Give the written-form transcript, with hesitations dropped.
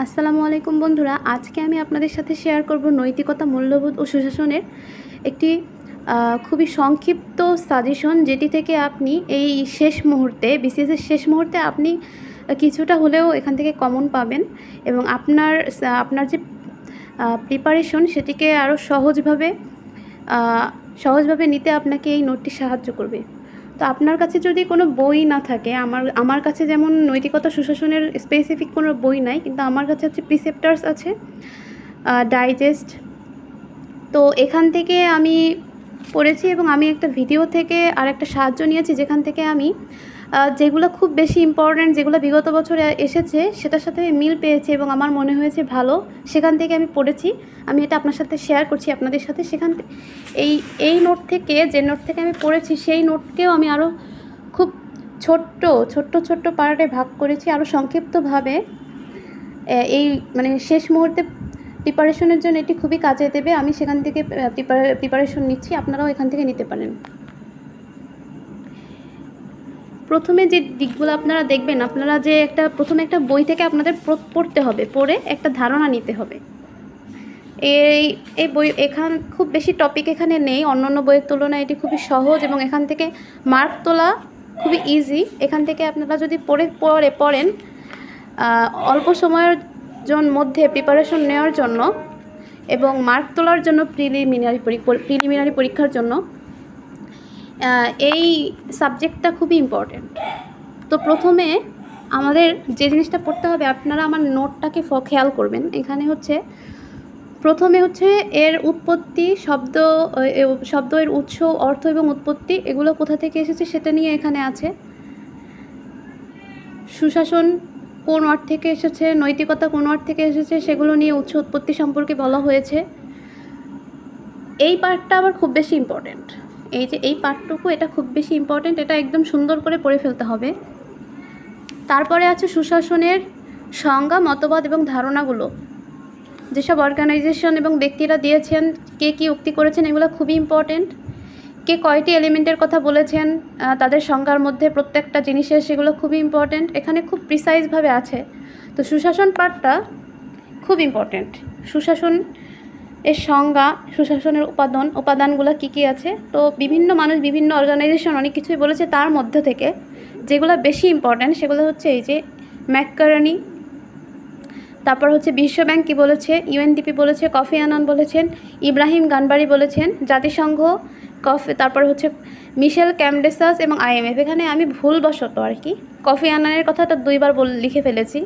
আসসালামু আলাইকুম বন্ধুরা, আজকে আমি আপনাদের সাথে শেয়ার করব নৈতিকতা, মূল্যবোধ ও সুশাসনের একটি খুবই সংক্ষিপ্ত সাজেশন, যেটি থেকে আপনি এই শেষ মুহূর্তে, বিসিএসের শেষ মুহূর্তে আপনি কিছুটা হলেও এখান থেকে কমন পাবেন এবং আপনার যে প্রিপারেশন সেটিকে আরও সহজভাবে নিতে আপনাকে এই নোটটি সাহায্য করবে। তো আপনার কাছে যদি কোনো বই না থাকে, আমার কাছে যেমন নৈতিকতা সুশাসনের স্পেসিফিক কোনো বই নাই, কিন্তু আমার কাছে হচ্ছে প্রিসেপ্টার্স আছে, ডাইজেস্ট। তো এখান থেকে আমি পড়েছি এবং আমি একটা ভিডিও থেকে আর একটা সাহায্য নিয়েছি, যেখান থেকে আমি যেগুলো খুব বেশি ইম্পর্ট্যান্ট, যেগুলো বিগত বছরে এসেছে সেটার সাথে মিল পেয়েছি এবং আমার মনে হয়েছে ভালো, সেখান থেকে আমি পড়েছি। আমি এটা আপনার সাথে শেয়ার করছি আপনাদের সাথে। সেখান থেকে এই নোট থেকে, যে নোট থেকে আমি পড়েছি, সেই নোটকেও আমি আরও খুব ছোট্ট পার্টে ভাগ করেছি, আরও সংক্ষিপ্তভাবে। এই শেষ মুহূর্তে প্রিপারেশনের জন্য এটি খুবই কাজে দেবে। আমি সেখান থেকে প্রিপারেশন নিচ্ছি, আপনারাও এখান থেকে নিতে পারেন। প্রথমে যে দিকগুলো আপনারা দেখবেন, আপনারা যে প্রথমে একটা বই থেকে আপনাদের পড়তে হবে, পড়ে একটা ধারণা নিতে হবে। এই বই খুব বেশি টপিক এখানে নেই, অন্যান্য বইয়ের তুলনায় এটি খুবই সহজ এবং এখান থেকে মার্ক তোলা খুবই ইজি। এখান থেকে আপনারা যদি পড়েন অল্প সময়ের মধ্যে প্রিপারেশন নেওয়ার জন্য এবং মার্ক তোলার জন্য, প্রিলিমিনারি পরীক্ষার জন্য এই সাবজেক্টটা খুবই ইম্পর্ট্যান্ট। তো প্রথমে আমাদের যে জিনিসটা পড়তে হবে, আপনারা আমার নোটটাকে খেয়াল করবেন। এখানে প্রথমে এর উৎপত্তি, শব্দ এর উৎস, অর্থ এবং উৎপত্তি, এগুলো কোথা থেকে এসেছে সেটা নিয়ে এখানে আছে। সুশাসন কোন ওয়ার্ড থেকে এসেছে, নৈতিকতা কোন ওয়ার্ড থেকে এসেছে, সেগুলো নিয়ে উৎস উৎপত্তি সম্পর্কে বলা হয়েছে। এই পার্টটা আবার খুব বেশি ইম্পর্ট্যান্ট। এই পার্টটুকু, এটা খুব বেশি ইম্পর্ট্যান্ট, এটা একদম সুন্দর করে পড়ে ফেলতে হবে। তারপরে আছে সুশাসনের সংজ্ঞা, মতবাদ এবং ধারণাগুলো, যেসব অর্গানাইজেশন এবং ব্যক্তিরা দিয়েছেন, কে কী উক্তি করেছেন, এগুলো খুবই ইম্পর্ট্যান্ট। কে কয়টি এলিমেন্টের কথা বলেছেন তাদের সংজ্ঞার মধ্যে, প্রত্যেকটা জিনিসের, সেগুলো খুবই ইম্পর্ট্যান্ট, এখানে খুব প্রিসাইজভাবে আছে। তো সুশাসন পার্টটা খুব ইম্পর্ট্যান্ট। সুশাসন এর সংজ্ঞা, সুশাসনের উপাদানগুলো কী কী আছে। তো বিভিন্ন মানুষ, বিভিন্ন অর্গানাইজেশন অনেক কিছুই বলেছে, তার মধ্যে থেকে যেগুলো বেশি ইম্পর্ট্যান্ট সেগুলো হচ্ছে এই যে ম্যাককার্নি, তারপর বিশ্ব ব্যাংক কী বলেছে, ইউএনডিপি বলেছে, কফি আনান বলেছেন, ইব্রাহিম গানবারি বলেছেন, জাতিসংঘ, তারপর মিশেল ক্যামডেসাস এবং IMF। এখানে আমি ভুলবশত কফি আনানের কথাটা 2বার লিখে ফেলেছি।